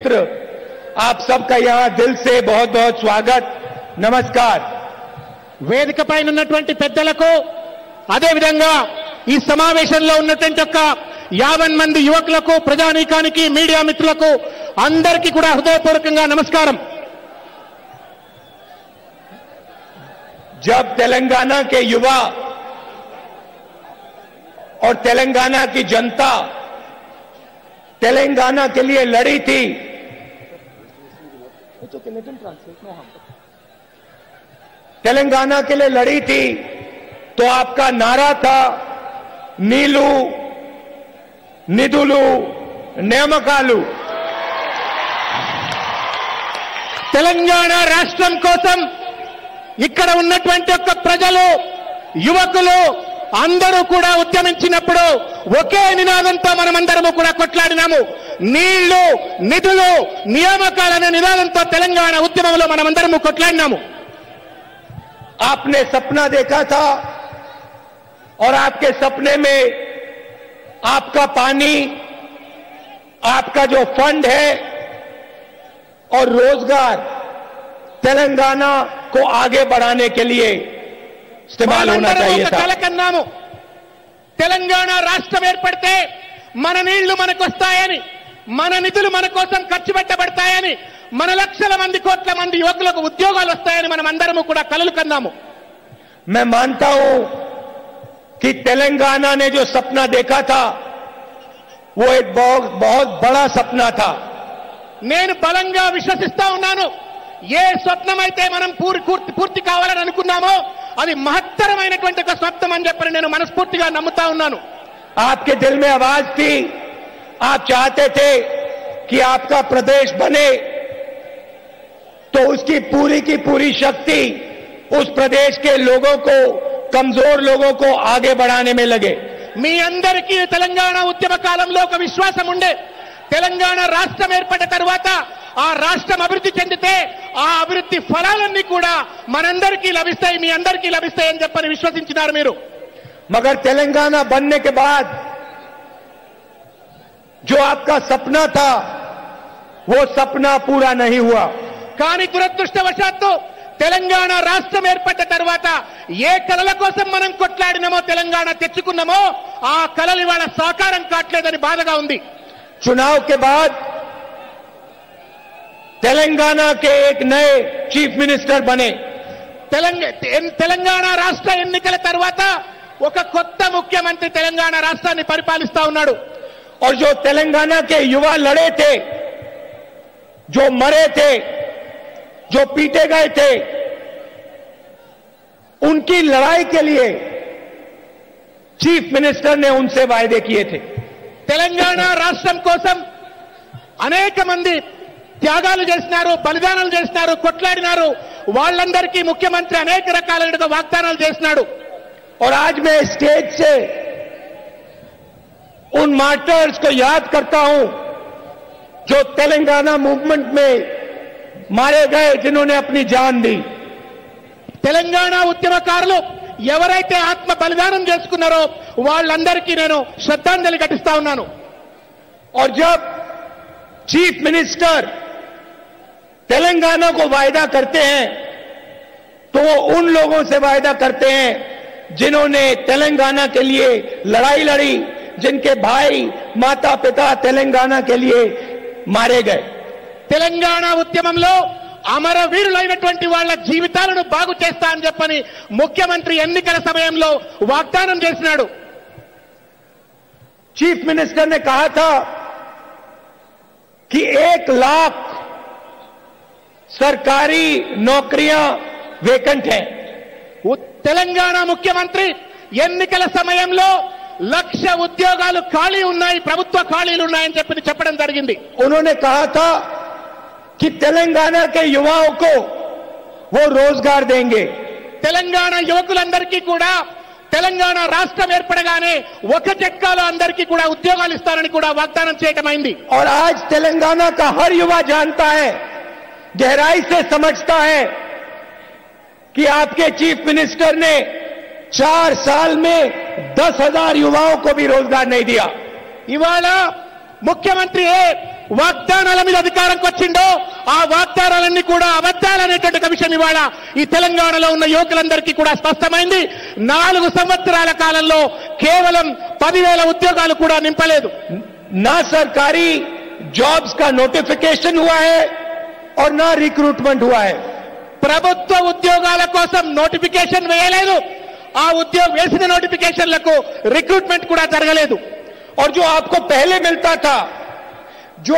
मित्र, आप सबका यहां दिल से बहुत बहुत स्वागत, నమస్కార్. వేదిక పైన ఉన్నటువంటి పెద్దలకు అదే విధంగా ఈ సమావేశంలో ఉన్నటువంటి 50 మంది యువకులకు, ప్రజానీకానికి, మీడియా మిత్రులకు అందరికీ కూడా హృదయపూర్వకంగా నమస్కారం. जब तेलंगाना के युवा और तेलंगाना की जनता तेलंगाना के लिए लड़ी थी, तेलंगाना के लिए लड़ी थी, तो आपका नारा था नीलू निधुलू నేమకాలు. తెలంగాణ రాష్ట్రం కోసం ఇక్కడ ఉన్నటువంటి ప్రజలు, యువకులు అందరూ కూడా ఉద్యమించినప్పుడు ఒకే నినాదంతో మనమందరము కూడా కొట్లాడినాము. నీళ్లు, నిధులు, నియామకాలనే నినాదంతో తెలంగాణ ఉద్యమంలో మనమందరము కొట్లాడినాము. आपने सपना देखा था और आपके सपने में आपका पानी, आपका जो फंड है और रोजगार तेलंगाना को आगे बढ़ाने के लिए इस्तेमाल होना चाहिए था. కలకన్నాము, తెలంగాణ రాష్ట్రం ఏర్పడితే మన నీళ్లు మనకు వస్తాయని, మన నిధులు మన కోసం ఖర్చు పెట్టబడతాయని, మన లక్షల మంది, కోట్ల మంది యువకులకు ఉద్యోగాలు వస్తాయని మనం అందరము కూడా కలలు కన్నాము. मैं मानता हूं कि तेलंगाना ने जो सपना देखा था वो एक बहुत बड़ा सपना था. నేను బలంగా విశ్వసిస్తా ఉన్నాను, ఏ స్వప్నమైతే మనం పూర్తి కావాలని అనుకున్నామో అది మహత్తరమైనటువంటి ఒక స్వప్నం అని చెప్పని నేను మనస్ఫూర్తిగా నమ్ముతా ఉన్నాను. आपके दिल में आवाज थी, आप चाहते थे कि आपका प्रदेश बने, तो उसकी पूरी की पूरी शक्ति उस प्रदेश के लोगों को, कमजोर लोगों को आगे बढ़ाने में लगे. మీ అందరికీ తెలంగాణ ఉద్యమ కాలంలో ఒక విశ్వాసం ఉండే, తెలంగాణ రాష్ట్రం ఏర్పడిన తర్వాత ఆ రాష్ట్రం అభివృద్ధి చెందితే ఆ అభివృద్ధి ఫలాలన్నీ కూడా మనందరికీ లభిస్తాయి, మీ అందరికీ లభిస్తాయి అని చెప్పని విశ్వసించినారు మీరు. मगर तेलंगाना बनने के बाद जो आपका सपना था वो सपना पूरा नहीं हुआ. కానీ దురదృష్టవశాత్తు తెలంగాణ రాష్ట్రం ఏర్పడ్డ తర్వాత ఏ కలల కోసం మనం కొట్లాడినామో, తెలంగాణ తెచ్చుకున్నామో ఆ కలలు ఇవాళ సాకారం కావట్లేదని బాధగా ఉంది. चुनाव के बाद तेलंगाना के एक नए चीफ मिनिस्टर बने. తెలంగాణ రాష్ట్ర ఎన్నికల తర్వాత ఒక కొత్త ముఖ్యమంత్రి తెలంగాణ రాష్ట్రాన్ని పరిపాలిస్తా ఉన్నాడు. और जो तेलंगाना के युवा लड़े थे, जो मरे थे, जो पीटे गए थे, उनकी लड़ाई के लिए चीफ मिनिस्टर ने उनसे वायदे किए थे. తెలంగాణ రాష్ట్రం కోసం అనేక మంది త్యాగాలు చేసినారు, బలిదానాలు చేసినారు, కొట్లాడినారు. వాళ్ళందరికీ ముఖ్యమంత్రి అనేక రకాలైన వాగ్దానాలు చేసినాడు. और आज मैं स्टेज से उन मार्टर्स को याद करता हूं जो तेलंगाना मूवमेंट में मारे गए, जिन्होंने अपनी जान दी. తెలంగాణ ఉద్యమకారులు ఎవరైతే ఆత్మ బలిదానం చేసుకున్నారో వాళ్ళందరికీ నేను శ్రద్ధాంజలి ఘటిస్తా ఉన్నాను. और जब चीफ मिनिस्टर तेलंगाना को वायदा करते हैं तो वो उन लोगों से वायदा करते हैं जिन्होंने तेलंगाना के लिए लड़ाई लड़ी, जिनके भाई, माता पिता तेलंगाना के लिए मारे गए. తెలంగాణ ఉద్యమంలో అమరవీరులైనటువంటి వాళ్ళ జీవితాలను బాగు చేస్తా అని చెప్పని ముఖ్యమంత్రి ఎన్నికల సమయంలో వాగ్దానం చేసినాడు. चीफ मिनिस्टर ने कहा था कि 1 लाख सरकारी नौकरियां वेकेंट हैं. తెలంగాణ ముఖ్యమంత్రి ఎన్నికల సమయంలో 1,00,000 ఉద్యోగాలు ఖాళీ ఉన్నాయి, ప్రభుత్వ ఖాళీలు ఉన్నాయని చెప్పడం జరిగింది. उन्होंने कहा था कि तेलंगाना के युवाओं को वो रोजगार देंगे. తెలంగాణ యువకులందరికీ కూడా తెలంగాణ రాష్ట్రం ఏర్పడగానే ఒక చెక్కాలో అందరికీ కూడా ఉద్యోగాలు ఇస్తారని కూడా వాగ్దానం చేయటమైంది. और आज तेलंगाना का हर युवा जानता है, गहराई से समझता है कि आपके चीफ मिनिस्टर ने 4 साल में 10,000 युवाओं को भी रोजगार नहीं दिया. ఇవాళ ముఖ్యమంత్రి వాగ్దానాల మీద అధికారంకి వచ్చిండో ఆ వాగ్దానాలన్నీ కూడా అబద్ధాలనేటువంటి విషయం ఇవాళ ఈ తెలంగాణలో ఉన్న యువకులందరికీ కూడా స్పష్టమైంది. 4 సంవత్సరాల కాలంలో కేవలం 10,000 ఉద్యోగాలు కూడా నింపలేదు. ना सरकारी जॉब्स का नोटिफिकेशन हुआ है और ना रिक्रूटमेंट हुआ है. ప్రభుత్వ ఉద్యోగాల కోసం నోటిఫికేషన్ వేయలేదు. ఆ ఉద్యోగం వేసిన నోటిఫికేషన్లకు రిక్రూట్మెంట్ కూడా జరగలేదు. और जो आपको पहले मिलता था, जो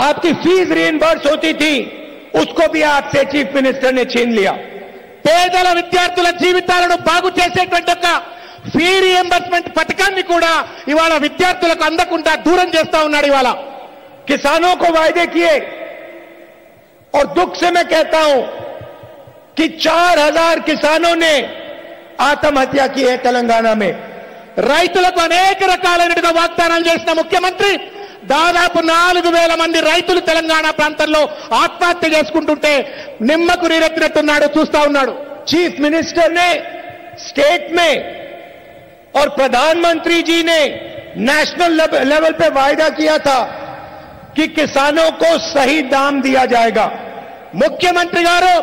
आपकी फीस रीइंबर्स होती थी, उसको भी आपसे चीफ मिनिस्टर ने छीन लिया. పేదల విద్యార్థుల జీవితాలను బాగు చేసేటువంటి ఒక ఫీ రీఎంబర్స్మెంట్ పథకాన్ని కూడా ఇవాళ విద్యార్థులకు అందకుండా దూరం చేస్తా ఉన్నాడు. ఇవాళ किसानों को वायदे किए और दुख से मैं कहता हूं कि 4,000 किसानों ने आत्महत्या की है तेलंगाना में. రైతులకు అనేక రకాలైనటువంటి వాగ్దానాలు చేసిన ముఖ్యమంత్రి దాదాపు 4,000 మంది రైతులు తెలంగాణ ప్రాంతంలో ఆత్మహత్య చేసుకుంటుంటే నిమ్మకు నీరెత్తినట్టున్నాడు, చూస్తా ఉన్నాడు. चीफ मिनिस्टर ने स्टेट में और प्रधानमंत्री जी ने नेशनल लेवल पे वायदा किया था कि किसानों को सही दाम दिया जाएगा. ముఖ్యమంత్రి గారు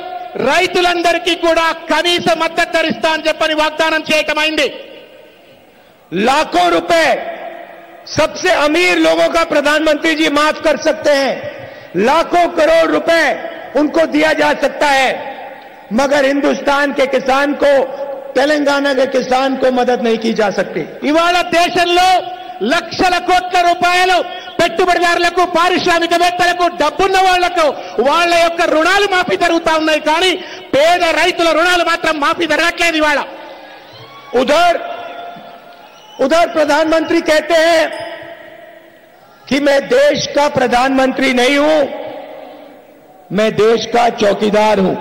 రైతులందరికీ కూడా కనీస మద్దతు ధర ఇస్తా అని చెప్పని వాగ్దానం చేయటమైంది. लाखों रुपए सबसे अमीर लोगों का प्रधानमंत्री जी माफ कर सकते हैं, लाखों करोड़ रुपए उनको दिया जा सकता है, मगर हिंदुस्तान के किसान को, तेलंगाना के किसान को मदद नहीं की जा सकती. ఇవాళ దేశంలో లక్షల కోట్ల రూపాయలు పెట్టుబడిదారులకు, పారిశ్రామికవేత్తలకు, డబ్బున్న వాళ్లకు వాళ్ళ యొక్క రుణాలు మాఫీ జరుగుతా ఉన్నాయి. కానీ పేద రైతుల రుణాలు మాత్రం మాఫీ జరగట్లేదు. ఇవాళ उधर प्रधानमंत्री कहते हैं कि मैं देश का प्रधानमंत्री नहीं हूं, मैं देश का चौकीदार हूं.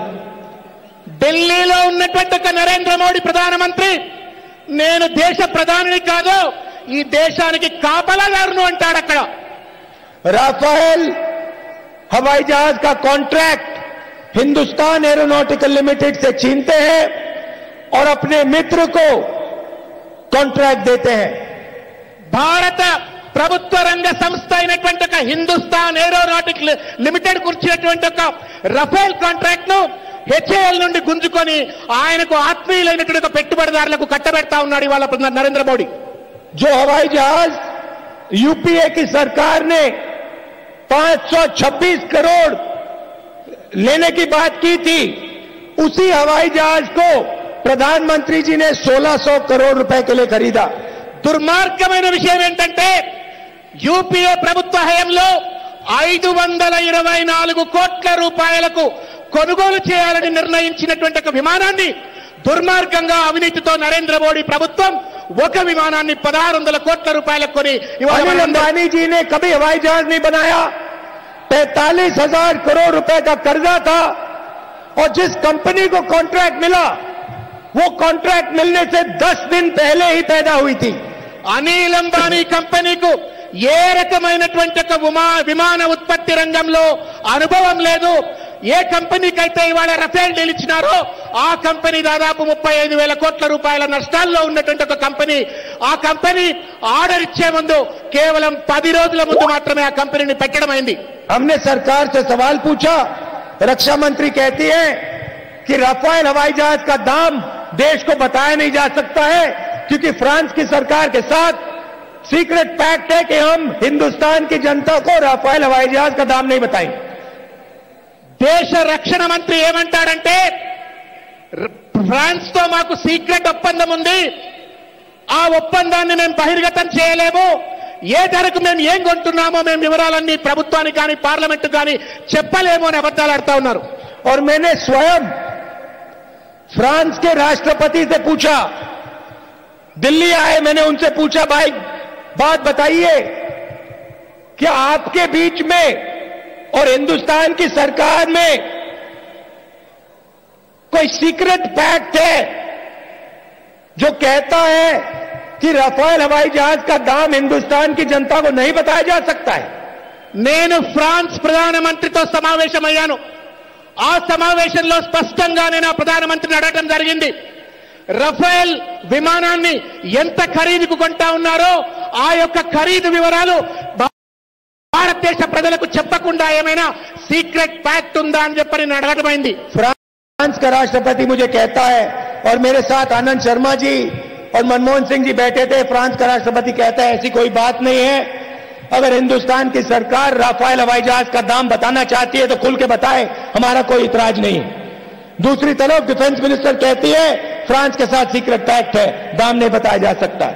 ఢిల్లీలో ఉన్నటువంటి ఒక నరేంద్ర మోడీ ప్రధానమంత్రి నేను దేశ ప్రధానిని కాదు, ఈ దేశానికి కాపలాదారును అంటాడు. అక్కడ राफेल हवाई जहाज का कॉन्ट्रैक्ट हिंदुस्तान एरोनॉटिकल लिमिटेड से छीनते हैं और अपने मित्र को कॉन्ट्रैक्ट देते हैं. భారత ప్రభుత్వ రంగ సంస్థ అయినటువంటి ఒక హిందుస్థాన్ ఏరోనాటిక్ లిమిటెడ్ కూర్చున్నటువంటి ఒక రఫేల్ కాంట్రాక్ట్ ను హెచ్ఏఎల్ నుండి గుంజుకొని ఆయనకు ఆత్మీయులైనటువంటి ఒక పెట్టుబడిదారులకు కట్టబెడతా ఉన్నాడు ఇవాళ నరేంద్ర మోడీ. जो हवाई जहाज यूपीए की सरकार ने 526 करोड़ लेने की बात की थी, उसी हवाई जहाज को प्रधानमंत्री जी ने 1,600 करोड़ रुपए के लिए खरीदा. దుర్మార్గమైన విషయం ఏంటంటే యూపీఏ ప్రభుత్వ హయాంలో 524 కోట్ల రూపాయలకు కొనుగోలు చేయాలని నిర్ణయించినటువంటి ఒక విమానాన్ని దుర్మార్గంగా అవినీతితో నరేంద్ర మోడీ ప్రభుత్వం ఒక విమానాన్ని 1,600 కోట్ల రూపాయలకు కొని अनिल अंबानी जी ने कभी हवाई जहाज नहीं बनाया. 45,000 करोड़ रुपए का कर्जा था और जिस कंपनी को कॉन्ट्रैक्ट मिला वो कॉन्ट्रैक्ट मिलने से 10 दिन पहले ही पैदा हुई थी. అనిల్ అంబానీ కంపెనీకు ఏ రకమైనటువంటి ఒక విమాన ఉత్పత్తి రంగంలో అనుభవం లేదు. ఏ కంపెనీకైతే ఇవాళ రఫేల్ డీల్ ఇచ్చినారో ఆ కంపెనీ దాదాపు 35,000 కోట్ల రూపాయల నష్టాల్లో ఉన్నటువంటి ఒక కంపెనీ. ఆ కంపెనీ ఆర్డర్ ఇచ్చే ముందు కేవలం 10 రోజుల ముందు మాత్రమే ఆ కంపెనీని పెట్టడమైంది. हमने सरकार से सवाल पूछा, रक्षा मंत्री कहती है कि राफेल हवाई जहाज का दाम देश को बताया नहीं जा सकता है क्योंकि फ्रांस की सरकार के साथ सीक्रेट पैक्ट है कि हम हिंदुस्तान की जनता को राफेल हवाई जहाज का दाम नहीं बताएंगे. దేశ రక్షణ మంత్రి ఏమంటాడంటే ఫ్రాన్స్ తో మాకు సీక్రెట్ ఒప్పందం ఉంది, ఆ ఒప్పందాన్ని మేము బహిర్గతం చేయలేము, ఏ ధరకు మేము ఏం కొంటున్నామో మేము వివరాలన్నీ ప్రభుత్వానికి కానీ పార్లమెంట్ కానీ చెప్పలేము అని అబద్ధాలు ఆడుతా ఉన్నారు. और मैंने स्वयं फ्रांस के राष्ट्रपति से पूछा, दिल्ली आए, मैंने उनसे पूछा भाई बात बताइए, क्या आपके बीच में और हिंदुस्तान की सरकार में कोई सीक्रेट पैक्ट है जो कहता है कि राफेल हवाई जहाज का दाम हिंदुस्तान की जनता को नहीं बताया जा सकता है. నేను ఫ్రాన్స్ ప్రధానమంత్రితో సమావేశమయ్యాను. ఆ సమావేశంలో స్పష్టంగా నేను ఆ ప్రధానమంత్రిని అడగడం జరిగింది, రఫేల్ విమానాన్ని ఎంత ఖరీదుకు కొంటా ఉన్నారో ఆ యొక్క ఖరీదు వివరాలు భారతదేశ ప్రజలకు చెప్పకుండా ఏమైనా సీక్రెట్ ప్యాక్ట్ ఉందా అని చెప్పని నేను అడగటమైంది. फ्रांस का राष्ट्रपति मुझे कहता है, और मेरे साथ आनंद शर्मा जी और मनमोहन सिंह जी बैठे थे, फ्रांस का राष्ट्रपति कहता है ऐसी कोई बात नहीं है, अगर हिंदुस्तान की सरकार राफेल हवाई जहाज का दाम बताना चाहती है तो खुल के बताए, हमारा कोई इतराज नहीं. दूसरी तरफ डिफेंस मिनिस्टर कहती है फ्रांस के साथ सीक्रेट पैक्ट है, दाम नहीं बताया जा सकता.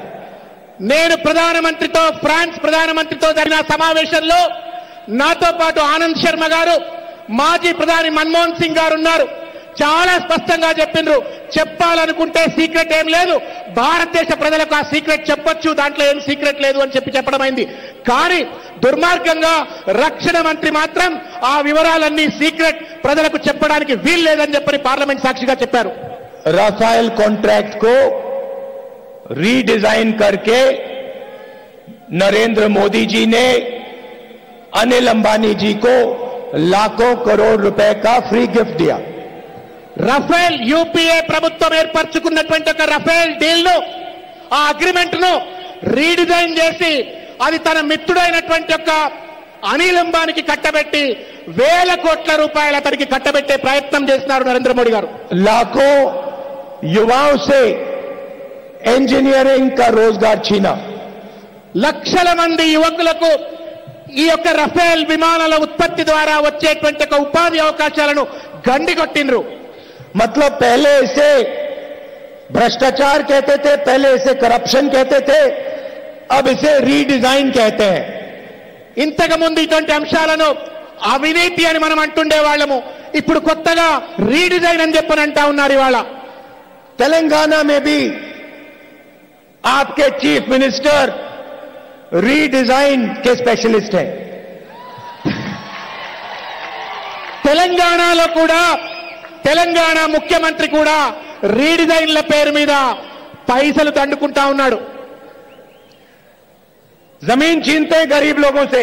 నేను ప్రధానమంత్రితో ఫ్రాన్స్ ప్రధానమంత్రితో జరిగిన సమావేశంలో నాతో పాటు ఆనంద్ శర్మ గారు, మాజీ ప్రధాని మన్మోహన్ సింగ్ గారు ఉన్నారు. చాలా స్పష్టంగా చెప్పిండ్రు, చెప్పాలనుకుంటే సీక్రెట్ ఏం లేదు, భారతదేశ ప్రజలకు ఆ సీక్రెట్ చెప్పొచ్చు, దాంట్లో ఏం సీక్రెట్ లేదు అని చెప్పడమైంది. కానీ దుర్మార్గంగా రక్షణ మంత్రి మాత్రం ఆ వివరాలన్నీ సీక్రెట్, ప్రజలకు చెప్పడానికి వీలు లేదని చెప్పని పార్లమెంట్ సాక్షిగా చెప్పారు. राफेल कॉन्ट्रैक्ट को रीडिजाइन करके नरेंद्र मोदी जी ने अनिल अंबानी जी को लाखों करोड़ रुपए का फ्री गिफ्ट दिया. రఫేల్ యూపీఏ ప్రభుత్వం ఏర్పరచుకున్నటువంటి ఒక రఫేల్ డీల్ ను, ఆ అగ్రిమెంట్ ను రీడిజైన్ చేసి అది తన మిత్రుడైనటువంటి ఒక అనిల్ అంబానీకి కట్టబెట్టి వేల కోట్ల రూపాయలు అతనికి కట్టబెట్టే ప్రయత్నం చేస్తున్నారు నరేంద్ర మోడీ గారు. लाखों युवाओं से इंजीनियरिंग का रोजगार छीना. లక్షల మంది యువకులకు ఈ యొక్క రఫేల్ విమానాల ఉత్పత్తి ద్వారా వచ్చేటువంటి ఒక ఉపాధి అవకాశాలను గండికొట్టిండ్రు. मतलब पहले इसे भ्रष्टाचार कहते थे, पहले इसे करप्शन कहते थे, अब इसे रीडिजाइन कहते हैं. ఇంతకు ముందు ఇటువంటి అంశాలను అవినీతి అని మనం అంటుండే వాళ్ళము, ఇప్పుడు కొత్తగా రీడిజైన్ అని చెప్పని అంటా ఉన్నారు. ఇవాళ तेलंगाना में भी आपके चीफ मिनिस्टर रीडिजाइन के स्पेशलिस्ट हैं. తెలంగాణలో కూడా తెలంగాణ ముఖ్యమంత్రి కూడా రీడిజైన్ల పేరు మీద పైసలు దండుకుంటా ఉన్నాడు. जमीन छीनते हैं गरीब लोगों से,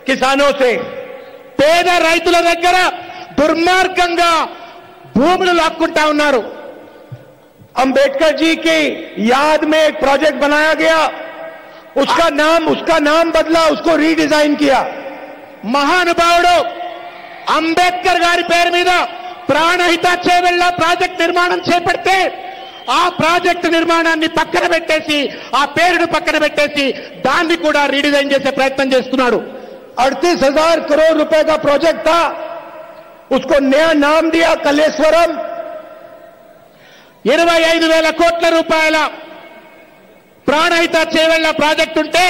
किसानों से. పేద రైతుల దగ్గర దుర్మార్గంగా భూములు లాక్కుంటా ఉన్నారు. अंबेडकर जी की याद में एक प्रोजेक्ट बनाया गया, उसका नाम बदला, उसको रीडिजाइन किया. మహానుభావుడు అంబేద్కర్ గారి పేరు మీద ప్రాణహిత చేవెళ్ల ప్రాజెక్ట్ నిర్మాణం చేపడితే ఆ ప్రాజెక్టు నిర్మాణాన్ని పక్కన పెట్టేసి, ఆ పేరును పక్కన పెట్టేసి దాన్ని కూడా రీడిజైన్ చేసే ప్రయత్నం చేస్తున్నాడు. 38,000 करोड़ रुपए का प्रोजेक्ट था, उसको नया नाम दिया कलेश्वरम. 25,000 కోట్ల రూపాయల ప్రాణహిత చేవెళ్ల ప్రాజెక్ట్ ఉంటే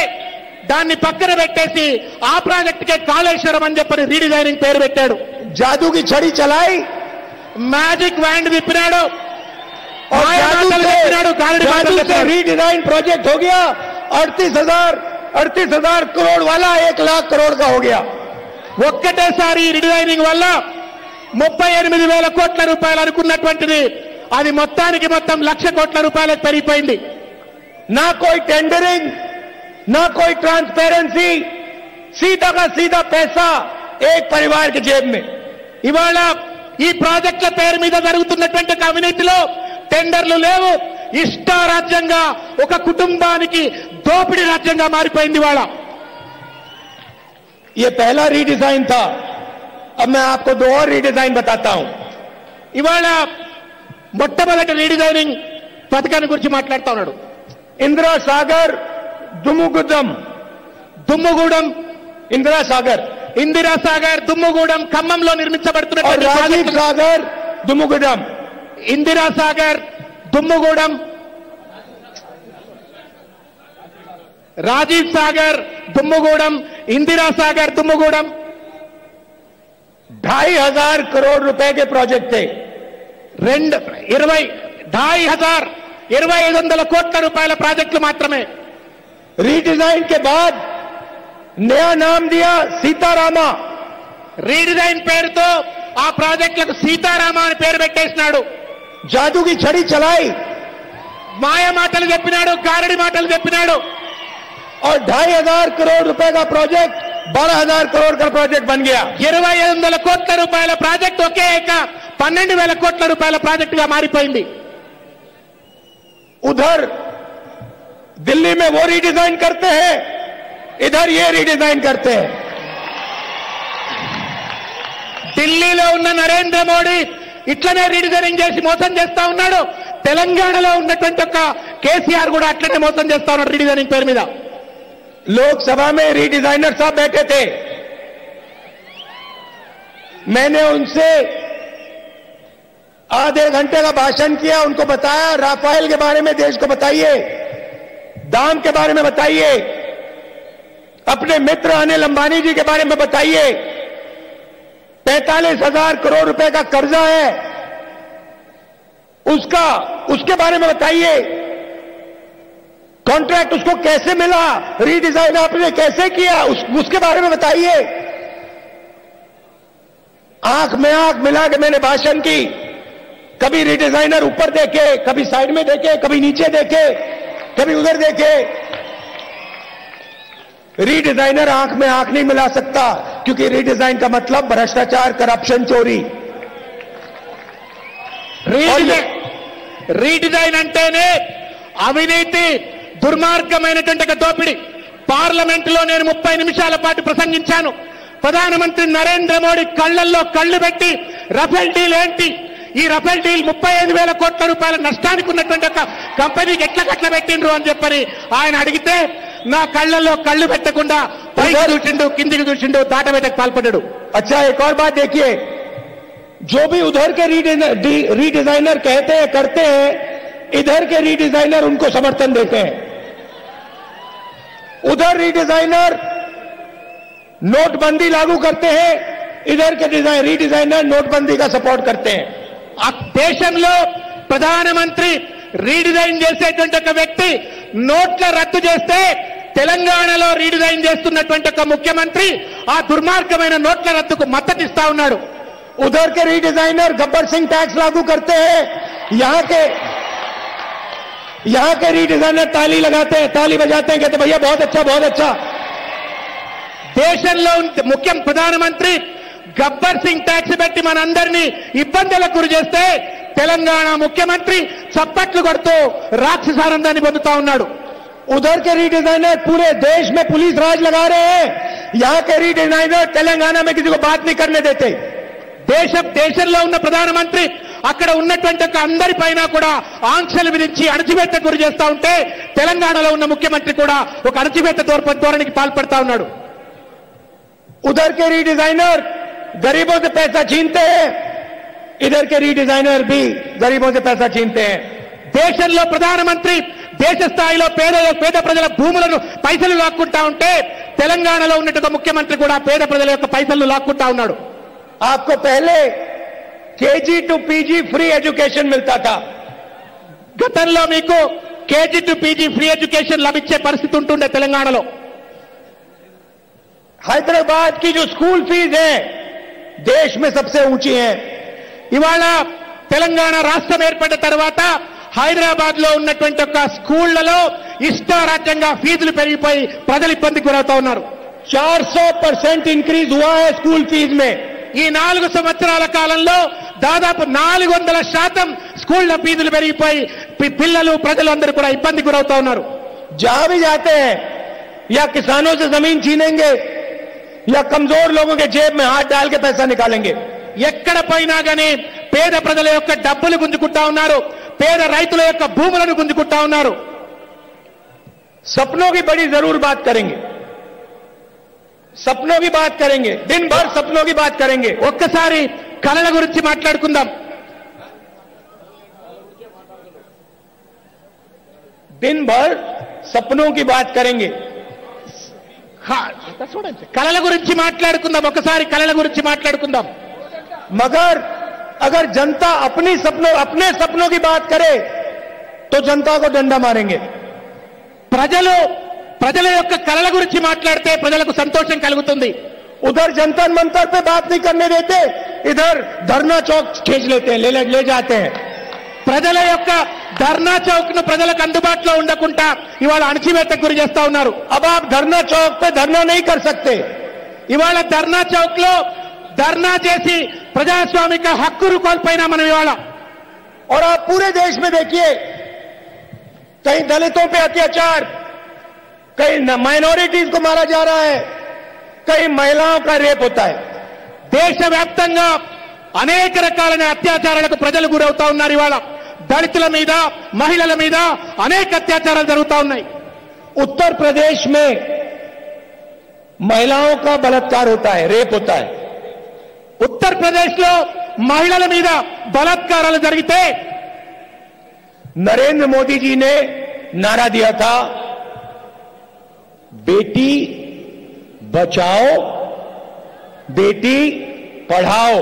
దాన్ని పక్కన పెట్టేసి ఆ ప్రాజెక్టుకే కాళేశ్వరం అని చెప్పని రీడిజైనింగ్ పేరు పెట్టాడు. जादू की छड़ी चलाई, మ్యాజిక్ వ్యాండ్ తిప్పినాడు, और जादू से रीडिजाइन प्रोजेक्ट हो गया. 38,000 करोड़ वाला 1 लाख करोड़ का हो गया. ఒక్కటేసారి రీడిజైనింగ్ వల్ల 38,000 కోట్ల రూపాయలు అనుకున్నటువంటిది అది మొత్తానికి మొత్తం 1,00,000 కోట్ల రూపాయలకు పెరిగిపోయింది. ना कोई टेंडरिंग, ना कोई ट्रांसपेरेंसी, सीधा का सीधा पैसा एक परिवार के जेब में. ఇవాళ ఈ ప్రాజెక్టుల పేరు మీద జరుగుతున్నటువంటి అవినీతిలో టెండర్లు లేవు, ఇష్టారాజ్యంగా ఒక కుటుంబానికి దోపిడీ రాజ్యంగా మారిపోయింది. ఇవాళ ये पहला रीडिजाइन था. अब मैं आपको 2 और रीडिजाइन बताता हूं. ఇవాళ మొట్టమొదటి రీడిజైనింగ్ పథకాన్ని గురించి మాట్లాడుతా ఉన్నాడు. इंदिरा सागर दुमुगुदम, इंदिरा सागर దుమ్ముగూడెం ఖమ్మంలో నిర్మించబడుతున్న और राजीव सागर दुमुगुदम. ఇందిరా సాగర్ దుమ్ముగూడెం, రాజీవ్ సాగర్ దుమ్ముగూడెం, ఇందిరా సాగర్ దుమ్ముగూడెం 2,500 करोड़ रुपए के प्रोजेक्ट थे. 2,500 కోట్ల రూపాయల ప్రాజెక్టులు మాత్రమే. रीडिजाइन के बाद नया नाम दिया सीतारामा. రీడిజైన్ పేరుతో ఆ ప్రాజెక్టులకు సీతారామ అని పేరు పెట్టేసినాడు. जादू की छड़ी चलाई మాయ మాటలు చెప్పినాడు, గారడి మాటలు చెప్పినాడు. और 2,500 करोड़ रुपए का प्रोजेक्ट 12,000 करोड़ का प्रोजेक्ट बन गया. 2,500 కోట్ల రూపాయల ప్రాజెక్టు ఒకే 12,000 కోట్ల రూపాయల ప్రాజెక్టుగా మారిపోయింది. उधर दिल्ली में वो रीडिजाइन करते हैं, इधर ये रीडिजाइन करते हैं. ఢిల్లీలో ఉన్న నరేంద్ర మోడీ ఇట్లనే రీడిజైనింగ్ చేసి మోసం చేస్తా ఉన్నాడు. తెలంగాణలో ఉన్నటువంటి ఒక కేసీఆర్ కూడా అట్లనే మోసం చేస్తా ఉన్నాడు రీడిజైనింగ్ పేరు మీద. लोकसभा में रीडिजाइनर साहब बैठे थे, मैंने उनसे आधे घंटे का भाषण किया, उनको बताया राफेल के बारे में देश को बताइए, दाम के बारे में बताइए, अपने मित्र अनिल अंबानी जी के बारे में बताइए, 45,000 करोड़ रुपए का कर्जा है उसके बारे में बताइए, कॉन्ट्रैक्ट उसको कैसे मिला, रीडिजाइन आपने कैसे किया उसके बारे में बताइए. आंख में आंख मिला के मैंने भाषण की. कभी रीडिजाइनर ऊपर देखे, कभी साइड में देखे, कभी नीचे देखे, कभी उधर देखे. रीडिजाइनर आंख में आंख नहीं मिला सकता, क्योंकि रीडिजाइन का मतलब भ्रष्टाचार, करप्शन, चोरी. రీడిజైన్ అంటేనే అవినీతి, దుర్మార్గమైనటువంటి ఒక దోపిడీ. పార్లమెంటులో నేను 30 నిమిషాల పాటు ప్రసంగించాను. ప్రధానమంత్రి నరేంద్ర మోడీ కళ్లల్లో కళ్లు పెట్టి రఫేల్ డీల్ ఏంటి, ఈ రఫేల్ డీల్ 35,000 కోట్ల రూపాయల నష్టానికి ఉన్నటువంటి ఒక కంపెనీకి ఎట్లా కట్టబెట్టిండ్రు అని చెప్పని ఆయన అడిగితే నా కళ్లల్లో కళ్ళు పెట్టకుండా పైకి చూసిండు, కిందికి చూసిండు, దాటవేటకు పాల్పడ్డాడు. अच्छा एक और बात देखिए, जो भी उधर के रीडिजाइनर कहते हैं करते हैं, इधर के रीडिजाइनर उनको समर्थन देते हैं. उधर रीडिजाइनर नोटबंदी लागू करते हैं, इधर के रीडिजाइनर नोटबंदी का सपोर्ट करते हैं. ఆ దేశంలో ప్రధానమంత్రి రీడిజైన్ చేసేటువంటి ఒక వ్యక్తి నోట్ల రద్దు చేస్తే తెలంగాణలో రీడిజైన్ చేస్తున్నటువంటి ఒక ముఖ్యమంత్రి ఆ దుర్మార్గమైన నోట్ల రద్దుకు మద్దతు ఇస్తా ఉన్నాడు. उधर के रीडिजाइनर गब्बर सिंह टैक्स लागू करते हैं, यहां के रीडिजाइनर ताली लगाते हैं, ताली बजाते हैं, कहते भैया बहुत अच्छा बहुत अच्छा. దేశంలో ముఖ్య ప్రధానమంత్రి గబ్బర్ సింగ్ ట్యాక్స్ పెట్టి మనందరినీ ఇబ్బందులకు గురి చేస్తే తెలంగాణ ముఖ్యమంత్రి చప్పట్లు కొడుతూ రాక్షసానందాన్ని పొందుతా ఉన్నాడు. उधर के रीडिजाइनर पूरे देश में पुलिस राज लगा रहे हैं, यहां के रीडिजाइनर तेलंगाना में किसी को बात नहीं करने देते. దేశంలో ఉన్న ప్రధానమంత్రి అక్కడ ఉన్నటువంటి అందరి పైన కూడా ఆంక్షలు విధించి అణచివేతకు గురి చేస్తా ఉంటే తెలంగాణలో ఉన్న ముఖ్యమంత్రి కూడా ఒక అణచివేత ధోరణికి పాల్పడతా ఉన్నాడు. उधर के रीडिजाइनर गरीबों से पैसा छीनते हैं, इधर के रीडिजाइनर भी गरीबों से पैसा छीनते हैं. దేశంలో ప్రధానమంత్రి దేశ స్థాయిలో పేద ప్రజల భూములను పైసలు లాక్కుంటా ఉంటే తెలంగాణలో ఉన్నటువంటి ముఖ్యమంత్రి కూడా పేద ప్రజల యొక్క పైసలు లాక్కుంటా ఉన్నాడు. आपको पहले KG to PG free education मिलता था. గతంలో మీకు KG to PG free education లభించే పరిస్థితి ఉంటుండే తెలంగాణలో. हैदराबाद की जो स्कूल फीस है देश में सबसे ऊंची है. ఇవాళ తెలంగాణ రాష్ట్రం ఏర్పడిన తర్వాత హైదరాబాద్ లో ఉన్నటువంటి ఒక స్కూళ్లలో ఇష్టారాజ్యంగా ఫీజులు పెరిగిపోయి ప్రజలు ఇబ్బందికి గురవుతా ఉన్నారు. 400% इंक्रीज हुआ है स्कूल फीस में. ఈ 4 సంవత్సరాల కాలంలో దాదాపు 400% స్కూళ్ల ఫీజులు పెరిగిపోయి పిల్లలు ప్రజలందరూ కూడా ఇబ్బందికి గురవుతా ఉన్నారు. जहां भी जाते हैं या किसानों से जमीन छीनेंगे या कमजोर लोगों के जेब में हाथ डाल के पैसा निकालेंगे. ఎక్కడ పోయినా గానీ పేద ప్రజల యొక్క డబ్బులు గుంజుకుంటా ఉన్నారు, పేద రైతుల యొక్క భూములను గుంజుకుంటా ఉన్నారు. सपनों की बड़ी जरूर बात करेंगे, सपनों की बात करेंगे, दिन भर सपनों की बात करेंगे. ఒక్కసారి కలల గురించి మాట్లాడుకుందాం. दिन भर सपनों की बात करेंगे. కలల గురించి మాట్లాడుకుందాం, ఒకసారి కలల గురించి మాట్లాడుకుందాం. मगर अगर जनता अपने सपनों की बात करे तो जनता को डंडा मारेंगे. ప్రజల యొక్క కలల గురించి మాట్లాడితే ప్రజలకు సంతోషం కలుగుతుంది. उधर जंतर मंतर पे बात नहीं करने देते, इधर धरना चौक खींच लेते हैं, ले जाते हैं. ప్రజల యొక్క ధర్నా చౌక్ ను ప్రజలకు అందుబాటులో ఉండకుండా ఇవాళ అణచివేతకు గురి చేస్తా ఉన్నారు. अब आप धरना चौक पे धरना नहीं कर सकते. ఇవాళ ధర్నా చౌక్ లో ధర్నా చేసి ప్రజాస్వామిక హక్కును కోల్పోయినా మనం ఇవాళ. और आप पूरे देश में देखिए, कहीं दलितों पे अत्याचार, कहीं माइनॉरिटीज को मारा जा रहा है, कहीं महिलाओं का रेप होता है. దేశవ్యాప్తంగా అనేక రకాలైన అత్యాచారాలకు ప్రజలు గురవుతా ఉన్నారు. ఇవాళ దళితుల మీద, మహిళల మీద అనేక అత్యాచారాలు జరుగుతా ఉన్నాయి. उत्तर प्रदेश में महिलाओं का बलात्कार होता है, रेप होता है. ఉత్తరప్రదేశ్ లో మహిళల మీద బలాత్కారాలు జరిగితే नरेंद्र मोदी जी ने नारा दिया था, बेटी बचाओ बेटी पढ़ाओ.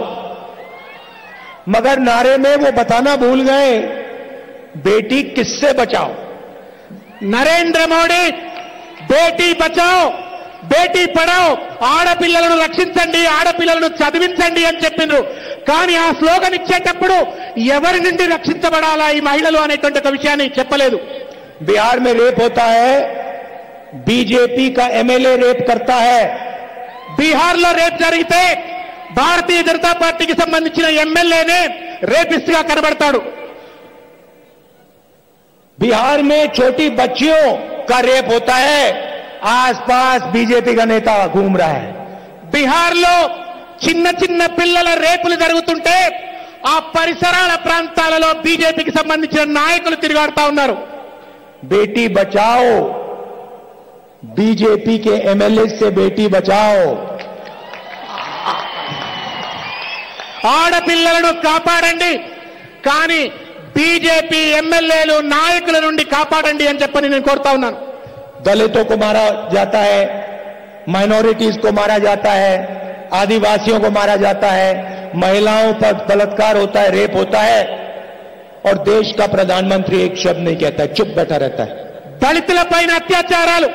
मगर नारे में वो बताना भूल गए, बेटी किससे बचाओ. నరేంద్ర మోడీ బేటీ బచాओ బేటీ పడాओ, ఆడపిల్లలను రక్షించండి, ఆడపిల్లలను చదివించండి అని చెప్పిండ్రు. కానీ ఆ స్లోగన్ ఇచ్చేటప్పుడు ఎవరి నుండి రక్షించబడాలా ఈ మహిళలు అనేటువంటి ఒక విషయాన్ని చెప్పలేదు. बिहार में रेप होता है, बीजेपी का एमएलए रेप करता है. బీహార్లో రేప్ జరిగితే భారతీయ జనతా పార్టీకి సంబంధించిన ఎమ్మెల్యేనే రేపిస్ట్ గా కనబడతాడు. बिहार में छोटी बच्चियों का रेप होता है, आसपास बीजेपी का नेता घूम रहा है. బీహార్లో చిన్న చిన్న పిల్లల రేపులు జరుగుతుంటే ఆ పరిసరాల ప్రాంతాలలో బీజేపీకి సంబంధించిన నాయకులు తిరిగాడుతా ఉన్నారు. बेटी बचाओ, बीजेपी के एमएलए से बेटी बचाओ. ఆడపిల్లలను కాపాడండి, కానీ బీజేపీ ఎమ్మెల్యేలు నాయకుల నుండి కాపాడండి అని చెప్పని నేను కోరుతా ఉన్నాను. दलितों को मारा जाता है, माइनॉरिटीज को मारा जाता है, आदिवासियों को मारा जाता है, महिलाओं पर बलात्कार होता है, रेप होता है, और देश का प्रधानमंत्री एक शब्द नहीं कहता है, चुप बैठा रहता है. దళితులపైన అత్యాచారాలు,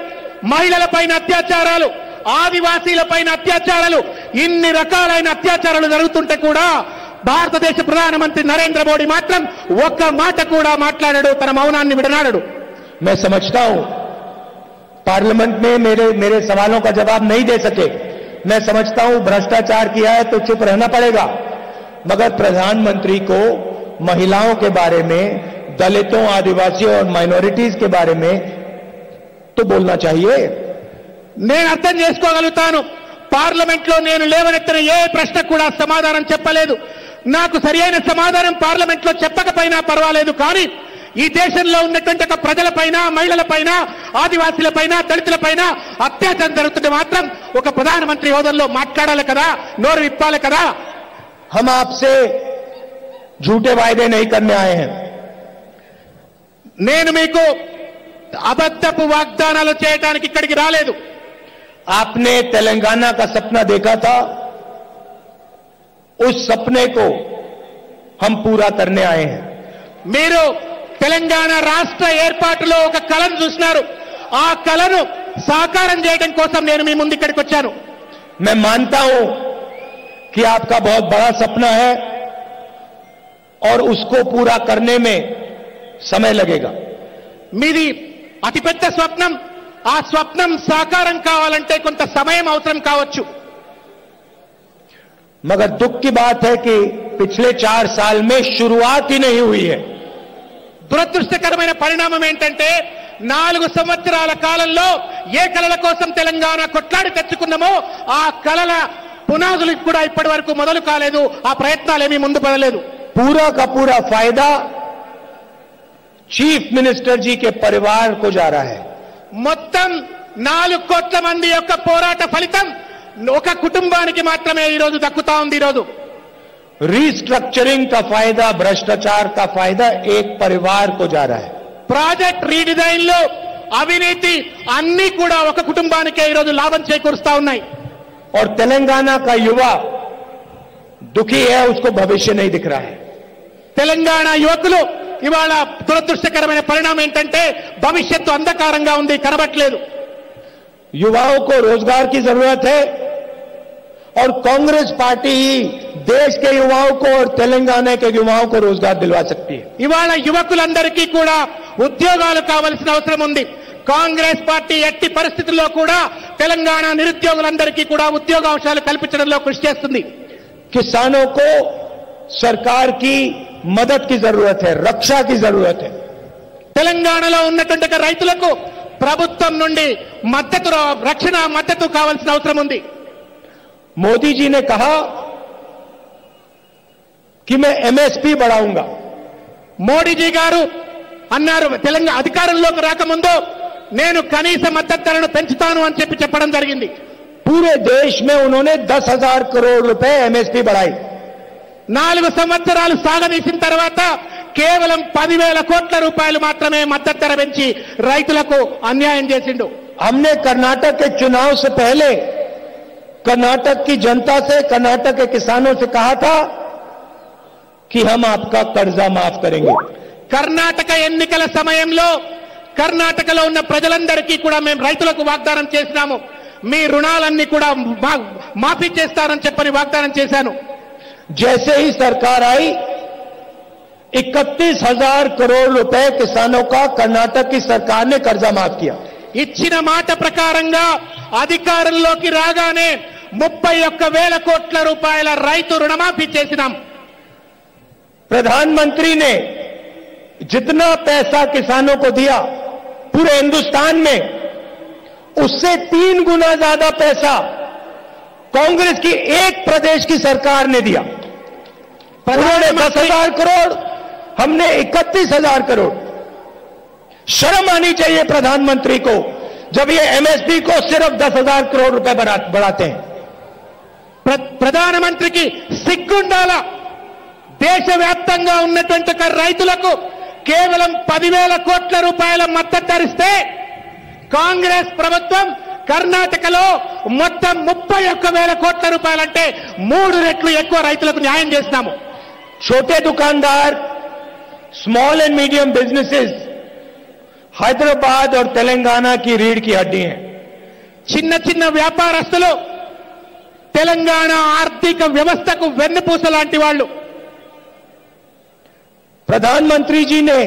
మహిళలపైన అత్యాచారాలు, ఆదివాసీలపైన అత్యాచారాలు, ఇన్ని రకాలైన అత్యాచారాలు జరుగుతుంటే కూడా భారతదేశ ప్రధానమంత్రి నరేంద్ర మోడీ మాత్రం ఒక్క మాట కూడా మాట్లాడాడు, తన మౌనాన్ని విడనాడాడు. मैं समझता हूं पार्लियामेंट में मेरे सवालों का जवाब नहीं दे सके. मैं समझता हूं भ्रष्टाचार किया है तो चुप रहना पड़ेगा, मगर प्रधानमंत्री को महिलाओं के बारे में, दलितों, आदिवासियों और माइनॉरिटीज के बारे में तो बोलना चाहिए. నేను అర్థం చేసుకోగలుగుతాను, పార్లమెంట్ లో నేను లేవనెత్తిన ఏ ప్రశ్న కూడా సమాధానం చెప్పలేదు. నాకు సరియైన సమాధానం పార్లమెంట్ లో చెప్పకపోయినా పర్వాలేదు, కానీ ఈ దేశంలో ఉన్నటువంటి ఒక ప్రజలపైన, మహిళలపైన, ఆదివాసీలపైన, దళితులపైన అత్యాచారం జరుగుతుంటే మాత్రం ఒక ప్రధానమంత్రి హోదాలో మాట్లాడాలి కదా, నోరు విప్పాలి కదా. हम आपसे झूठे वायदे नहीं करने आए हैं. నేను మీకు అబద్ధపు వాగ్దానాలు చేయడానికి ఇక్కడికి రాలేదు. आपने तेलंगाना का सपना देखा था, उस सपने को हम पूरा करने आए हैं. మీరు తెలంగాణ రాష్ట్ర ఏర్పాటులో ఒక కలను చూస్తున్నారు, ఆ కలను సాకారం చేయడం కోసం నేను మీ ముందు ఇక్కడికి వచ్చాను. मैं मानता हूं कि आपका बहुत बड़ा सपना है और उसको पूरा करने में समय लगेगा. మీది అతిపెద్ద స్వప్నం, ఆ స్వప్నం సాకారం కావాలంటే కొంత సమయం అవసరం కావచ్చు. मगर दुख की बात है कि पिछले 4 साल में शुरुआत ही नहीं हुई है. దురదృష్టకరమైన పరిణామం ఏంటంటే 4 సంవత్సరాల కాలంలో ఏ కలల కోసం తెలంగాణ కొట్లాడి తెచ్చుకున్నామో ఆ కలల పునాదులు కూడా ఇప్పటి వరకు మొదలు కాలేదు, ఆ ప్రయత్నాలేమీ ముందు పడలేదు. पूरा का पूरा फायदा चीफ मिनिस्टर जी के परिवार को जा रहा है. మొత్తం 4 కోట్ల మంది యొక్క పోరాట ఫలితం ఒక కుటుంబానికి మాత్రమే ఈ రోజు దక్కుతా ఉంది. ఈ రోజు रीस्ट्रक्चरिंग का फायदा, भ्रष्टाचार का फायदा एक परिवार को जा रहा है. ప్రాజెక్ట్ రీడిజైన్ లో అవినీతి అన్ని కూడా ఒక కుటుంబానికే ఈ రోజు లాభం చేకూరుస్తా ఉన్నాయి. और तेलंगाना का युवा दुखी है, उसको भविष्य नहीं दिख रहा है. తెలంగాణ యువకులు ఇవాళ దురదృష్టకరమైన పరిణామం ఏంటంటే భవిష్యత్తు అంధకారంగా ఉంది, కనబట్లేదు. युवाओं को रोजगार की जरूरत है और कांग्रेस पार्टी ही देश के युवाओं को और तेलंगाना के युवाओं को रोजगार दिलवा सकती है. ఇవాళ యువకులందరికీ కూడా ఉద్యోగాలు కావాల్సిన అవసరం ఉంది. కాంగ్రెస్ పార్టీ ఎట్టి పరిస్థితుల్లో కూడా తెలంగాణ నిరుద్యోగులందరికీ కూడా ఉద్యోగావకాశాలు కల్పించడంలో కృషి చేస్తుంది. किसानों को सरकार की मदद की जरूरत है, रक्षा की जरूरत है. తెలంగాణలో ఉన్నటువంటి రైతులకు ప్రభుత్వం నుండి మద్దతు, రక్షణ మద్దతు కావాల్సిన అవసరం ఉంది. मोदी जी ने कहा कि मैं एमएसपी बढ़ाऊंगा। మోడీజీ గారు అన్నారు తెలంగాణ అధికారంలోకి రాకముందు నేను కనీస మద్దతు ధరను పెంచుతాను అని చెప్పడం జరిగింది। पूरे देश में उन्होंने 10,000 करोड़ रुपए एमएसपी बढ़ाई। 4 సంవత్సరాలు సాగదీసిన తర్వాత కేవలం 10,000 కోట్ల రూపాయలు మాత్రమే మద్దతు ధర పెంచి రైతులకు అన్యాయం చేసిండు। हमने कर्नाटक के चुनाव से पहले कर्नाटक की जनता से, कर्नाटक के किसानों से कहा था कि हम आपका कर्जा माफ करेंगे। కర్ణాటక ఎన్నికల సమయంలో కర్ణాటకలో ఉన్న ప్రజలందరికీ కూడా మేము రైతులకు వాగ్దానం చేసినాము, మీ రుణాలన్నీ కూడా మాఫీ చేస్తారని చెప్పని వాగ్దానం చేశాను। जैसे ही सरकार आई 31,000 करोड़ रुपए किसानों का कर्नाटक की सरकार ने कर्जा माफ किया। ఇచ్చిన మాట ప్రకారంగా అధికారంలోకి రాగానే 31,000 కోట్ల రూపాయల రైతు రుణమాఫీ చేసినాం। प्रधानमंत्री ने जितना पैसा किसानों को दिया पूरे हिंदुस्तान में, उससे 3 गुना ज्यादा पैसा कांग्रेस की एक प्रदेश की सरकार ने दिया। उन्होंने 10,000 करोड़, हमने 31,000 करोड़। शर्म आनी चाहिए प्रधानमंत्री को जब ये एमएसपी को सिर्फ 10,000 करोड़ रुपए बढ़ाते हैं। ప్రధానమంత్రికి సిగ్గుండాలా? దేశవ్యాప్తంగా ఉన్నటువంటి రైతులకు కేవలం 10,000 కోట్ల రూపాయల మద్దతు ధరిస్తే కాంగ్రెస్ ప్రభుత్వం కర్ణాటకలో మొత్తం 31,000 కోట్ల రూపాయలంటే 3 రెట్లు ఎక్కువ రైతులకు న్యాయం చేసినాము। छोटे दुकानदार, small and medium businesses Hyderabad और तेलंगाना की रीढ़ की हड्डी हैं। చిన్న చిన్న వ్యాపారస్తులు తెలంగాణ ఆర్థిక వ్యవస్థకు వెన్నుపూస లాంటి వాళ్ళు। प्रधानमंत्री जी ने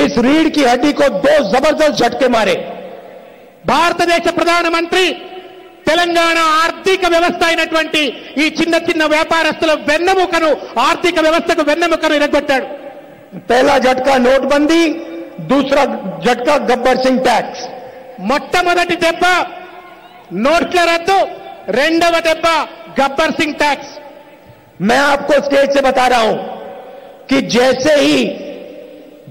इस रीढ़ की हड्डी को 2 जबरदस्त झटके मारे। భారతదేశ ప్రధానమంత్రి తెలంగాణ ఆర్థిక వ్యవస్థ అయినటువంటి ఈ చిన్న చిన్న వ్యాపారస్తుల వెన్నెముకను, ఆర్థిక వ్యవస్థకు వెన్నెముకను ఇరగొట్టాడు। पहला झटका नोटबंदी, दूसरा झटका गब्बर सिंह टैक्स। మొట్టమొదటి దెబ్బ నోట్ల రద్దు, రెండవ దెబ్బ గబ్బర్ సింగ్ ట్యాక్స్। मैं आपको स्टेज से बता रहा हूं कि जैसे ही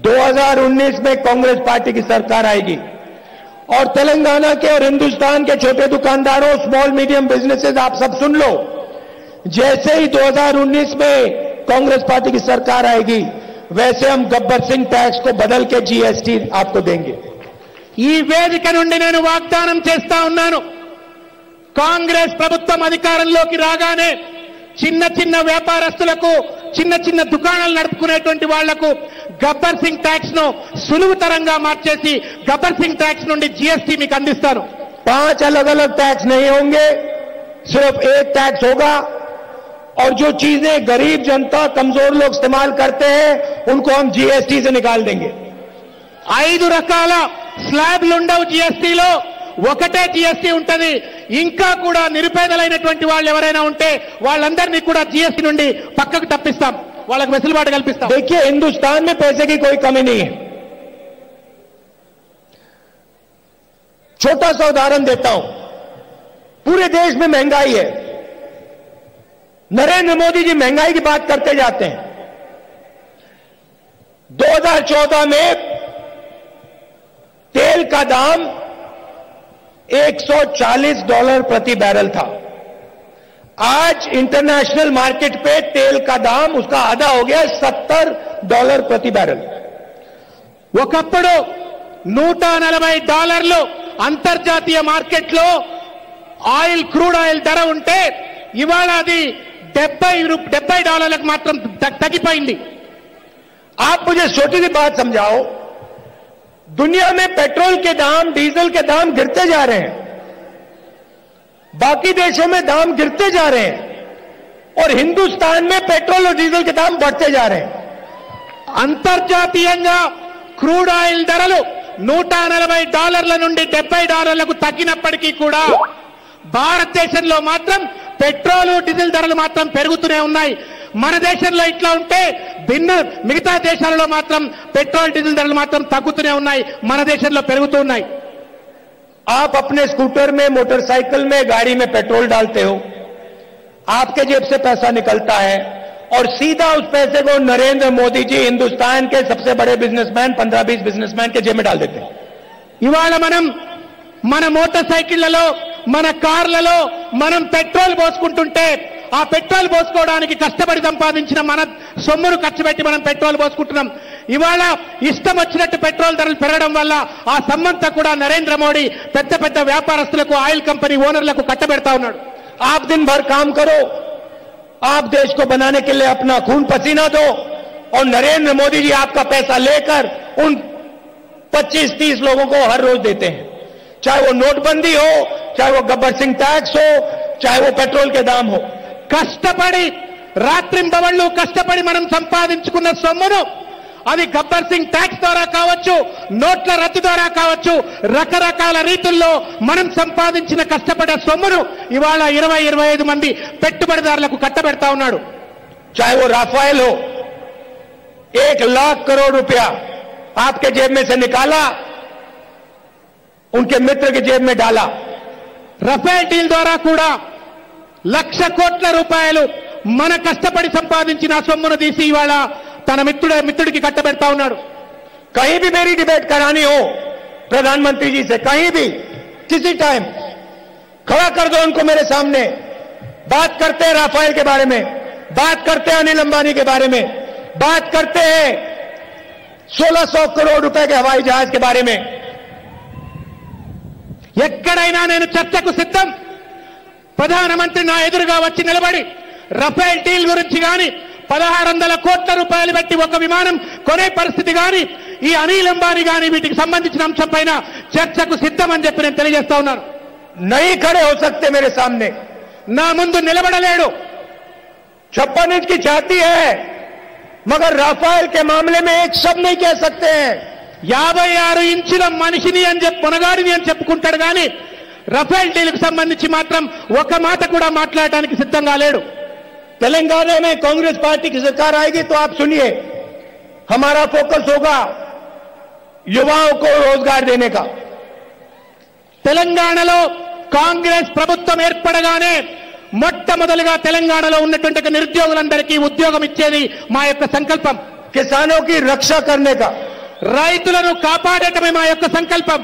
2019 में कांग्रेस पार्टी की सरकार आएगी और तेलंगाना के और हिंदुस्तान के छोटे दुकानदारों, स्मॉल मीडियम बिजनेसेस, आप सब सुन लो, जैसे ही 2019 में कांग्रेस पार्टी की सरकार आएगी वैसे हम गब्बर सिंह टैक्स को बदल के जीएसटी आपको देंगे। ఈ వేదిక నుండి నేను వాగ్దానం చేస్తా ఉన్నాను, కాంగ్రెస్ ప్రభుత్వం అధికారంలోకి రాగానే చిన్న చిన్న వ్యాపారస్తులకు, చిన్న చిన్న దుకాణాలు నడుపుకునేటువంటి వాళ్లకు గబ్బర్ సింగ్ ట్యాక్స్ ను సులువుతరంగా మార్చేసి గబ్బర్ సింగ్ ట్యాక్స్ నుండి జీఎస్టీ మీకు అందిస్తాను। 5 अलग अलग टैक्स नहीं होंगे, सिर्फ एक टैक्स होगा और जो चीजें गरीब जनता, कमजोर लोग इस्तेमाल करते हैं उनको हम जीएसटी से निकाल देंगे। 5 రకాల స్లాబ్లు ఉండవు జీఎస్టీలో, ఒకటే జీఎస్టీ ఉంటది। ఇంకా కూడా నిరుపేదలైనటువంటి వాళ్ళు ఎవరైనా ఉంటే వాళ్ళందరినీ కూడా జీఎస్టీ నుండి పక్కకు తప్పిస్తాం, వాళ్ళకి వెసులుబాటు కల్పిస్తాం। देखिए, हिंदुस्तान में पैसे की कोई कमी नहीं है। छोटा सा उदाहरण देता हूं, पूरे देश में महंगाई है। नरेंद्र मोदी जी महंगाई की बात करते जाते हैं। 2014 में तेल का दाम $140 प्रति बैरल था। आज इंटरनेशनल मार्केट पे तेल का दाम उसका आधा हो गया, $70 प्रति बैरल। ఒకప్పుడు $140 అంతర్జాతీయ మార్కెట్లో ఆయిల్, క్రూడ్ ఆయిల్ ధర ఉంటే ఇవాళ అది $70 మాత్రం తగ్గిపోయింది। आप मुझे छोटी सी बात समझाओ, दुनिया में पेट्रोल के दाम, डीजल के दाम गिरते जा रहे हैं, बाकी देशों में दाम गिरते जा रहे हैं और हिंदुस्तान में पेट्रोल और डीजल के दाम बढ़ते जा रहे हैं। అంతర్జాతీయంగా క్రూడ్ ఆయిల్ ధరలు $140 నుండి $70కు తగ్గినప్పటికీ కూడా భారతదేశంలో మాత్రం పెట్రోల్, డీజిల్ ధరలు మాత్రం పెరుగుతూనే ఉన్నాయి। మన దేశంలో ఇట్లా ఉంటే మిగతా దేశాలలో మాత్రం పెట్రోల్, డీజిల్ ధరలు మాత్రం తగ్గుతూనే ఉన్నాయి, మన దేశంలో పెరుగుతూ ఉన్నాయి। आप अपने स्कूटर में, मोटरसाइकिल में, गाड़ी में पेट्रोल डालते हो, आपके जेब से पैसा निकलता है, और सीधा उस पैसे को नरेंद्र मोदी जी हिंदुस्तान के सबसे बड़े बिजनेसमैन 15-20 बिजनेसमैन के जेब में डाल देते हैं। ఇవాళ మన మోటార్ సైకిళ్లలో మన కార్లలో మనం పెట్రోల్ పోసుకుంటుంటే ఆ పెట్రోల్ పోసుకోవడానికి కష్టపడి సంపాదించిన మన సొమ్మును ఖర్చు పెట్టి మనం పెట్రోల్ పోసుకుంటున్నాం. ఇవాళ ఇష్టం వచ్చినట్టు పెట్రోల్ ధరలు పెరగడం వల్ల ఆ సమ్మంతా కూడా నరేంద్ర మోడీ పెద్ద పెద్ద వ్యాపారస్తులకు ఆయిల్ కంపెనీ ఓనర్లకు కట్టబెడతా ఉన్నాడు. आप दिन भर काम करो, आप देश को बनाने के लिए अपना खून पसीना दो और नरेंद्र मोदी जी आपका पैसा लेकर उन 25-30 लोगों को हर रोज देते हैं, चाहे वो नोटबंदी हो, चाहे वो गब्बर सिंह टैक्स हो, चाहे वो पेट्रोल के दाम हो. కష్టపడి రాత్రింబవళ్ళు కష్టపడి మనం సంపాదించుకున్న సొమ్మును అది గబ్బర్ సింగ్ ట్యాక్స్ ద్వారా కావచ్చు, నోట్ల రద్దు ద్వారా కావచ్చు, రకరకాల రీతుల్లో మనం సంపాదించిన కష్టపడే సొమ్మును ఇవాళ 20-25 మంది పెట్టుబడిదారులకు కట్టబెడతా ఉన్నాడు. चाहे वो राफेल हो, 1 लाख करोड़ रुपया आपके जेब में से निकाला, उनके मित्र की जेब में डाला. రఫేల్ డీల్ ద్వారా కూడా 1,00,000 కోట్ల రూపాయలు మన కష్టపడి సంపాదించిన సొమ్మును తీసి ఇవాళ తన మిత్రుడికి కట్టబెడతా ఉన్నాడు. कहीं भी मेरी डिबेट करानी हो प्रधानमंत्री जी से, कहीं भी किसी टाइम खड़ा कर दो उनको मेरे सामने, बात करते हैं राफेल के बारे में, बात करते हैं अनिल अंबानी के बारे में, बात करते हैं 1600 करोड़ रुपए के हवाई जहाज के बारे में. ఎక్కడైనా నేను చర్చకు సిద్ధం. ప్రధానమంత్రి నా ఎదురుగా వచ్చి నిలబడి రఫేల్ డీల్ గురించి గాని 1600 కోట్ల రూపాయలు పెట్టి ఒక విమానం కొనే పరిస్థితి గాని ఈ అనిల్ అంబానీ గాని వీటికి సంబంధించిన అంశం పైన చర్చకు సిద్ధమని చెప్పి నేను తెలియజేస్తా ఉన్నాను. नहीं खड़े हो सकते मेरे सामने, నా ముందు నిలబడలేడు. 56 इंच की छाती है, मगर राफेल के मामले में एक शब्द नहीं कह सकते हैं. 56 ఇంచుల మనిషిని అని చెప్పి మునగాడిని అని చెప్పుకుంటాడు కానీ రఫేల్ డీల్కు సంబంధించి మాత్రం ఒక మాట కూడా మాట్లాడడానికి సిద్ధంగా లేడు. तेलंगाना में कांग्रेस पार्टी की सरकार आएगी तो आप सुनिए, हमारा फोकस होगा युवाओं को रोजगार देने का. తెలంగాణలో కాంగ్రెస్ ప్రభుత్వం ఏర్పడగానే మొట్టమొదలుగా తెలంగాణలో ఉన్నటువంటి నిరుద్యోగులందరికీ ఉద్యోగం ఇచ్చేది మా యొక్క సంకల్పం. किसानों की रक्षा करने का, రైతులను కాపాడటమే మా యొక్క సంకల్పం.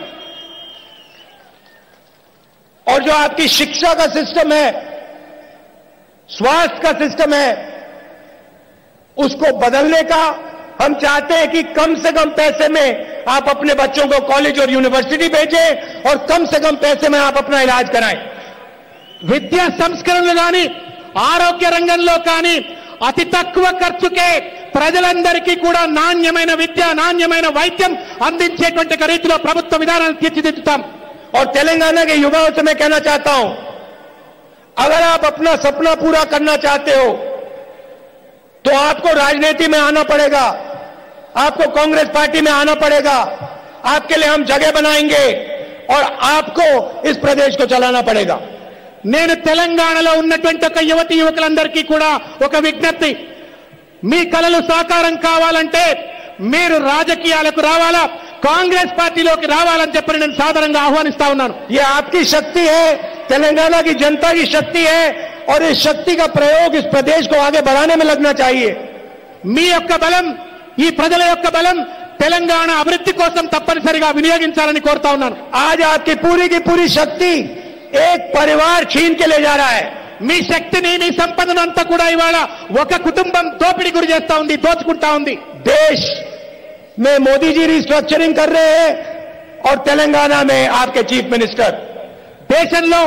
और जो आपकी शिक्षा का सिस्टम है, स्वास्थ्य का सिस्टम है, उसको बदलने का हम चाहते हैं कि कम से कम पैसे में आप अपने बच्चों को कॉलेज और यूनिवर्सिटी भेजें और कम से कम पैसे में आप अपना इलाज कराएं. విద్యా సంస్కరణలు కానీ ఆరోగ్య రంగంలో కానీ అతి తక్కువ ఖర్చుకే ప్రజలందరికీ కూడా నాణ్యమైన విద్య, నాణ్యమైన వైద్యం అందించేటువంటి రీతిలో ప్రభుత్వ విధానాలను తీర్చిదిద్దుతాం. और तेलंगाना के युवाओं से मैं कहना चाहता हूं, अगर आप अपना सपना पूरा करना चाहते हो तो आपको राजनीति में आना पड़ेगा, आपको कांग्रेस पार्टी में आना पड़ेगा. आपके लिए हम जगह बनाएंगे और आपको इस प्रदेश को चलाना पड़ेगा. నేను తెలంగాణలో ఉన్నటువంటి ఒక యువతి యువకులందరికీ కూడా ఒక విజ్ఞప్తి, మీ కలలు సాకారం కావాలంటే మీరు రాజకీయాలకు రావాలా, కాంగ్రెస్ పార్టీలోకి రావాలని చెప్పి నేను సాధారణంగా ఆహ్వానిస్తా ఉన్నాను. ये आपकी शक्ति है, तेलंगाना की जनता की शक्ति है और इस शक्ति का प्रयोग इस प्रदेश को आगे बढ़ाने में लगना चाहिए. మీ యొక్క బలం, ఈ ప్రజల యొక్క బలం తెలంగాణ అభివృద్ధి కోసం తప్పనిసరిగా వినియోగించాలని కోరుతా ఉన్నాను. आज आपकी पूरी की पूरी शक्ति एक परिवार छीन के ले जा रहा है. మీ శక్తిని, మీ సంపదను అంతా కూడా ఇవాళ ఒక కుటుంబం దోపిడీ గురి చేస్తా ఉంది, దోచుకుంటా ఉంది. देश में मोदी जी रिस्ट्रक्चरिंग कर रहे हैं और तेलंगाना में आपके चीफ मिनिस्टर. దేశంలో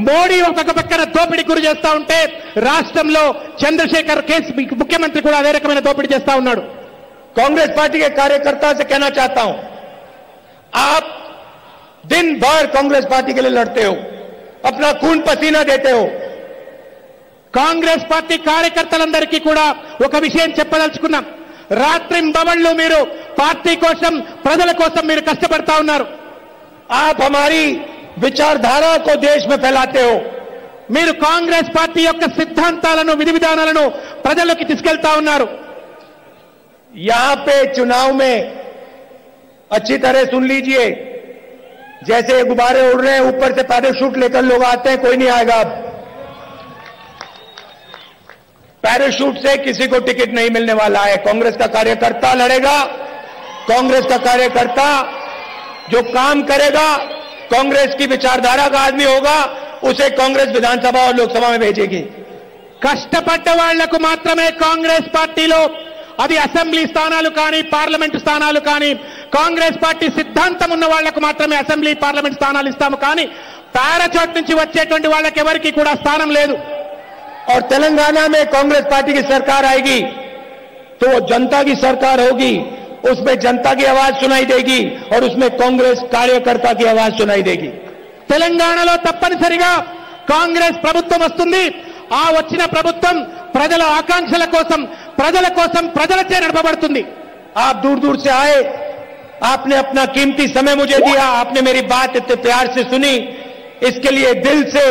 మోడీ ఒక పక్కన దోపిడీ గురి చేస్తా ఉంటే రాష్ట్రంలో చంద్రశేఖర్ ముఖ్యమంత్రి కూడా అదే రకమైన దోపిడీ చేస్తా ఉన్నాడు. कांग्रेस पार्टी के कार्यकर्ता से कहना चाहता हूं, आप दिन भर कांग्रेस पार्टी के लिए लड़ते हो, अपना खून पसीना देते हो. కాంగ్రెస్ పార్టీ కార్యకర్తలందరికీ కూడా ఒక విషయం చెప్పదలుచుకున్నాం. రాత్రింబవళ్ళు మీరు పార్టీ కోసం, ప్రజల కోసం మీరు కష్టపడతా ఉన్నారు. आप हमारी विचारधारा को देश में फैलाते हो. మీరు కాంగ్రెస్ పార్టీ యొక్క సిద్ధాంతాలను, విధి విధానాలను ప్రజల్లోకి తీసుకెళ్తా ఉన్నారు. यहां पे चुनाव में अच्छी तरह सुन लीजिए, जैसे गुब्बारे उड़ रहे हैं, ऊपर से पैराशूट लेकर लोग आते हैं, कोई नहीं आएगा. अब पैराशूट से किसी को टिकट नहीं मिलने वाला है। कांग्रेस का कार्यकर्ता लड़ेगा, कांग्रेस का कार्यकर्ता जो काम करेगा, कांग्रेस की विचारधारा का आदमी होगा, उसे कांग्रेस विधानसभा और लोकसभा में भेजेगी। కష్టపడ్డ వాళ్లకు మాత్రమే కాంగ్రెస్ పార్టీలో అది అసెంబ్లీ స్థానాలు కానీ పార్లమెంటు స్థానాలు కానీ కాంగ్రెస్ పార్టీ సిద్ధాంతం ఉన్న వాళ్లకు మాత్రమే అసెంబ్లీ పార్లమెంట్ స్థానాలు ఇస్తాము కానీ పారాచూట్ నుంచి వచ్చేటువంటి వాళ్ళకి ఎవరికి కూడా స్థానం లేదు। और तेलंगाना में कांग्रेस पार्टी की सरकार आएगी तो वो जनता की सरकार होगी, उसमें जनता की आवाज सुनाई देगी और उसमें कांग्रेस कार्यकर्ता की आवाज सुनाई देगी। తెలంగాణలో తప్పనిసరిగా కాంగ్రెస్ ప్రభుత్వం వస్తుంది। ఆ వచ్చిన ప్రభుత్వం ప్రజల ఆకాంక్షల కోసం ప్రజలచే నడపబడుతుంది। आप दूर दूर से आए, आपने अपना कीमती समय मुझे दिया, आपने मेरी बात इतने प्यार से सुनी, इसके लिए दिल से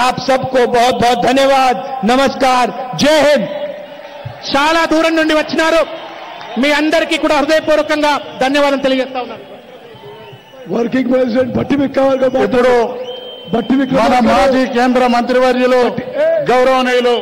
आप सबको बहुत बहुत धन्यवाद। नमस्कार, जय हिंद। చాలా దూరం నుండి వచ్చినారు, మీ అందరికీ కూడా హృదయపూర్వకంగా ధన్యవాదాలు తెలియజేస్తా ఉన్నాను। వర్కింగ్ ప్రెసిడెంట్ భట్టి విక్రమార్క ఇప్పుడు మన మాజీ కేంద్ర మంత్రివర్యులు గౌరవనీయులు